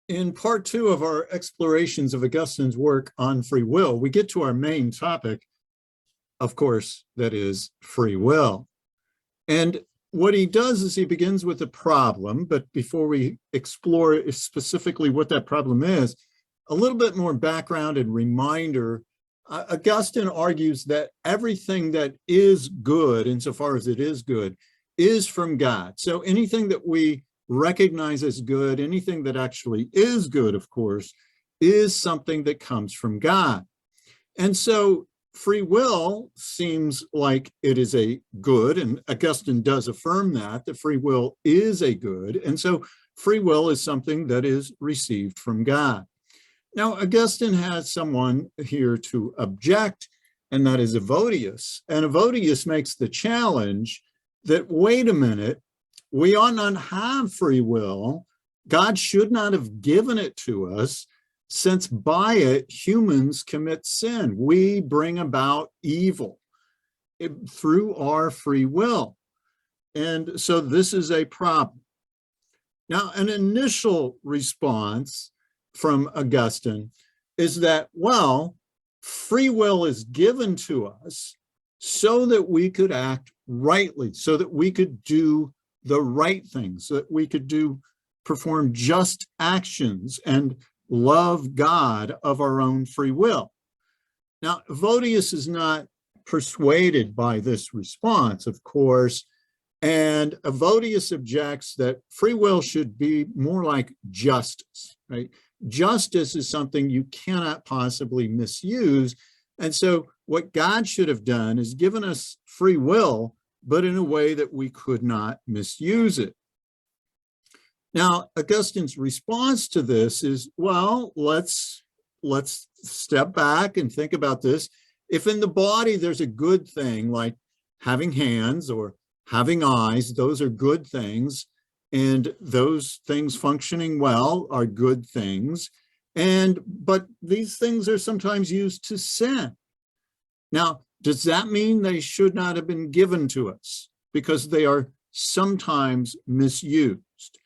In part two of our explorations of Augustine's work on free will, we get to our main topic, of course, that is free will. And what he does is he begins with a problem, but before we explore specifically what that problem is, a little bit more background and reminder. Augustine argues that everything that is good, insofar as it is good, is from God. So anything that we recognize as good, anything that actually is good, of course, is something that comes from God. And so free will seems like it is a good, and Augustine does affirm that free will is a good. And so free will is something that is received from God. Now, Augustine has someone here to object, and that is Evodius. And Evodius makes the challenge that, wait a minute, we ought not have free will. God should not have given it to us, since by it humans commit sin. We bring about evil through our free will. And so this is a problem. Now, an initial response from Augustine is that, well, free will is given to us so that we could act rightly, so that we could do the right things, so that we could perform just actions and love God of our own free will. Now, Evodius is not persuaded by this response, of course, and Evodius objects that free will should be more like justice, right? Justice is something you cannot possibly misuse. And so what God should have done is given us free will, but in a way that we could not misuse it. Now, Augustine's response to this is, well, let's step back and think about this. If in the body there's a good thing like having hands or having eyes, those are good things, and those things functioning well are good things. But these things are sometimes used to sin. Now, does that mean they should not have been given to us because they are sometimes misused?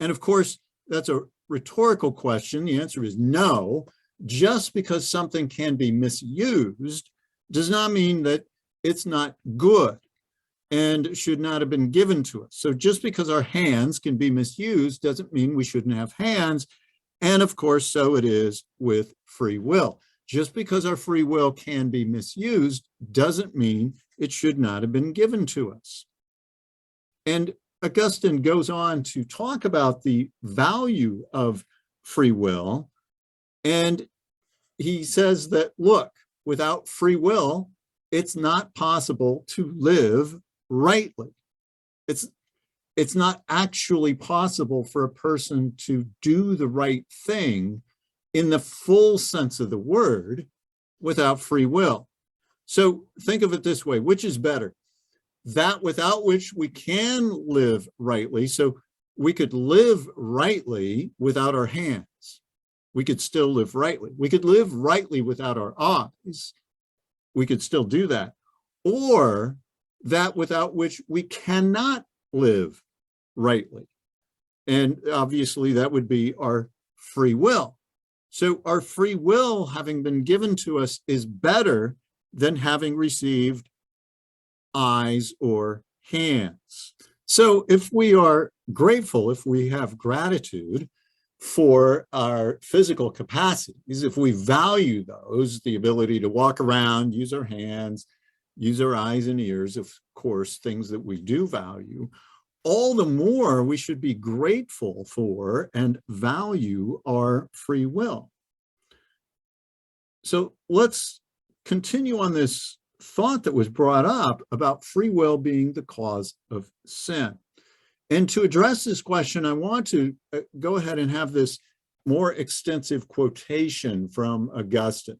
And of course, that's a rhetorical question. The answer is no. Just because something can be misused does not mean that it's not good and should not have been given to us. So just because our hands can be misused doesn't mean we shouldn't have hands. And of course, so it is with free will. Just because our free will can be misused doesn't mean it should not have been given to us. And Augustine goes on to talk about the value of free will. And he says that, look, without free will, it's not possible to live rightly. It's not actually possible for a person to do the right thing in the full sense of the word without free will. So think of it this way, which is better? That without which we can live rightly. So we could live rightly without our hands. We could still live rightly. We could live rightly without our eyes. We could still do that. Or that without which we cannot live rightly. And obviously that would be our free will. So our free will, having been given to us, is better than having received eyes or hands. So if we are grateful, if we have gratitude for our physical capacities, if we value those, the ability to walk around, use our hands, use our eyes and ears, of course, things that we do value, all the more we should be grateful for and value our free will. So let's continue on this thought that was brought up about free will being the cause of sin. And to address this question, I want to go ahead and have this more extensive quotation from Augustine.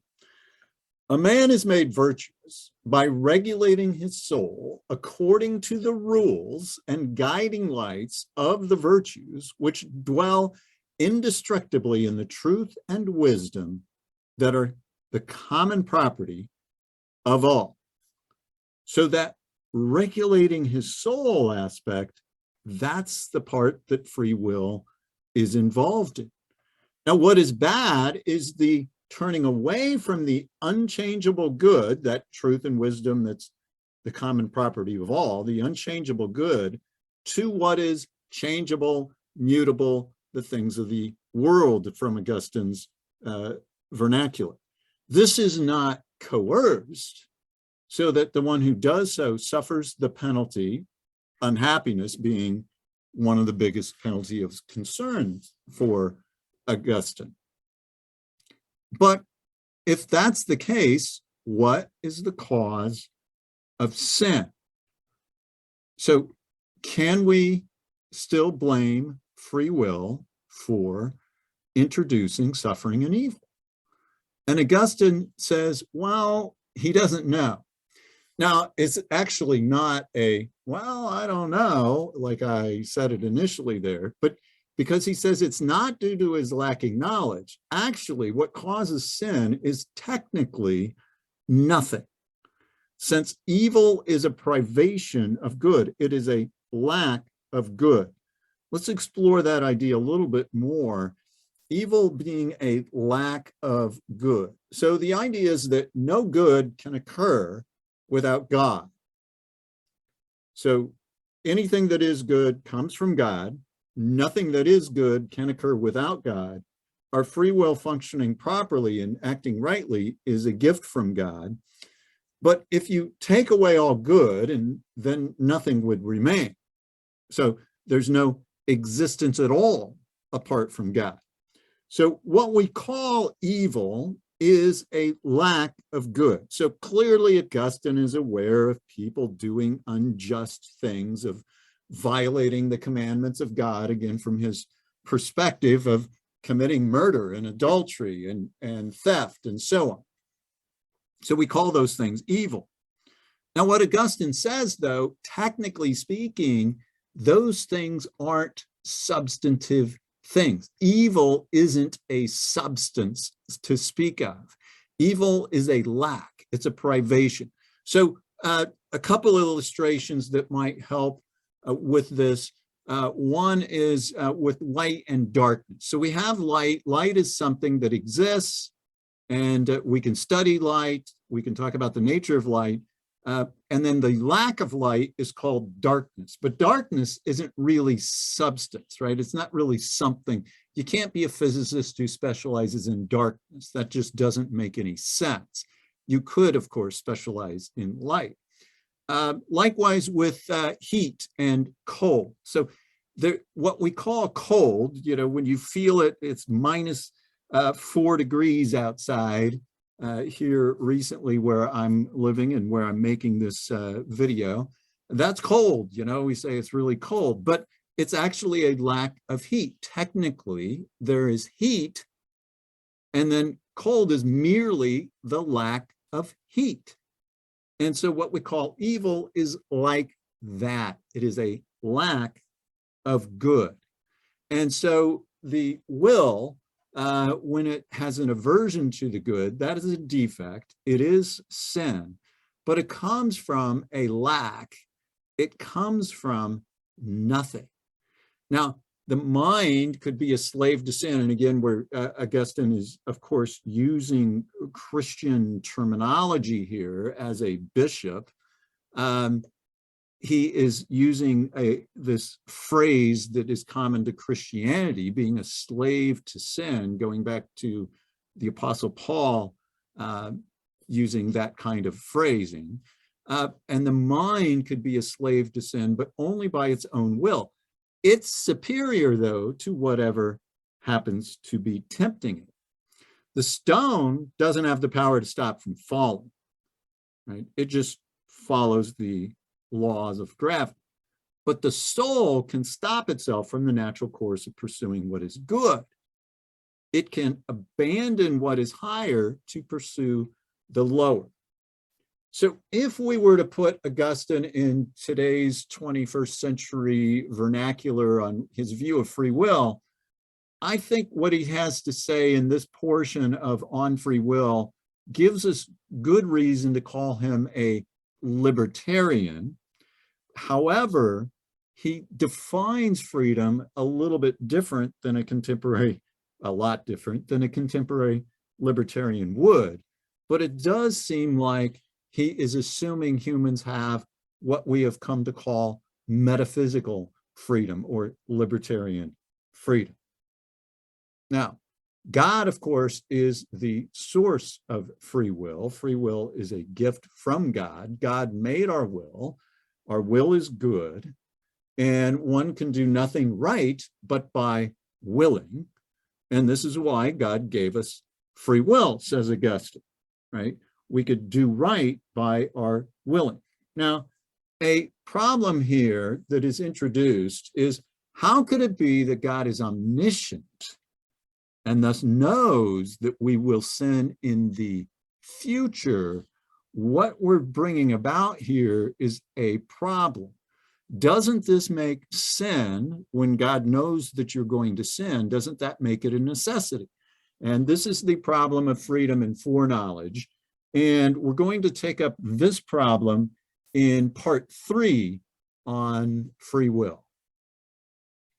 A man is made virtuous by regulating his soul according to the rules and guiding lights of the virtues which dwell indestructibly in the truth and wisdom that are the common property of all. So that regulating his soul aspect, that's the part that free will is involved in. Now, what is bad is the turning away from the unchangeable good, that truth and wisdom that's the common property of all, the unchangeable good, to what is changeable, mutable, the things of the world, from Augustine's vernacular. This is not coerced, so that the one who does so suffers the penalty, unhappiness being one of the biggest penalty of concern for Augustine. But if that's the case, what is the cause of sin? So can we still blame free will for introducing suffering and evil? And Augustine says, well, he doesn't know. Now, it's actually not a, well, I don't know, like I said it initially there, but because he says it's not due to his lacking knowledge. Actually, what causes sin is technically nothing. Since evil is a privation of good, it is a lack of good. Let's explore that idea a little bit more. Evil being a lack of good. So the idea is that no good can occur without God. So anything that is good comes from God. Nothing that is good can occur without God. Our free will functioning properly and acting rightly is a gift from God. But if you take away all good, and then nothing would remain. So there's no existence at all apart from God. So what we call evil is a lack of good. So clearly Augustine is aware of people doing unjust things, of violating the commandments of God, again, from his perspective of committing murder and adultery and theft and so on. So we call those things evil. Now, what Augustine says, though, technically speaking, those things aren't substantive things. Evil isn't a substance to speak of. Evil is a lack. It's a privation. So a couple of illustrations that might help with this. One is with light and darkness. So we have light. Light is something that exists, and we can study light. We can talk about the nature of light. And then the lack of light is called darkness. But darkness isn't really substance, right? It's not really something. You can't be a physicist who specializes in darkness. That just doesn't make any sense. You could, of course, specialize in light. Likewise with heat and cold. So what we call cold, when you feel it, it's minus 4 degrees outside. Here recently where I'm living and where I'm making this video, that's cold. We say it's really cold, but it's actually a lack of heat. Technically, there is heat, and then cold is merely the lack of heat. And so what we call evil is like that. It is a lack of good. And so the will, when it has an aversion to the good, that is a defect. It is sin, but it comes from a lack. It comes from nothing. Now, the mind could be a slave to sin. And again, where Augustine is, of course, using Christian terminology here as a bishop. He is using this phrase that is common to Christianity, being a slave to sin, going back to the Apostle Paul using that kind of phrasing. And the mind could be a slave to sin, but only by its own will. It's superior, though, to whatever happens to be tempting it. The stone doesn't have the power to stop from falling, right? It just follows the laws of gravity. But the soul can stop itself from the natural course of pursuing what is good. It can abandon what is higher to pursue the lower. So if we were to put Augustine in today's 21st century vernacular on his view of free will, I think what he has to say in this portion of On Free Will gives us good reason to call him a libertarian. However, he defines freedom a little bit different than a contemporary a lot different than a contemporary libertarian would, but it does seem like he is assuming humans have what we have come to call metaphysical freedom or libertarian freedom. Now, God, of course, is the source of free will. Free will is a gift from God. God made our will. Our will is good, and one can do nothing right but by willing. And this is why God gave us free will, says Augustine, right? We could do right by our willing. Now, a problem here that is introduced is, how could it be that God is omniscient and thus knows that we will sin in the future? What we're bringing about here is a problem. Doesn't this make sin when God knows that you're going to sin? Doesn't that make it a necessity? And this is the problem of freedom and foreknowledge. And we're going to take up this problem in part 3 on free will.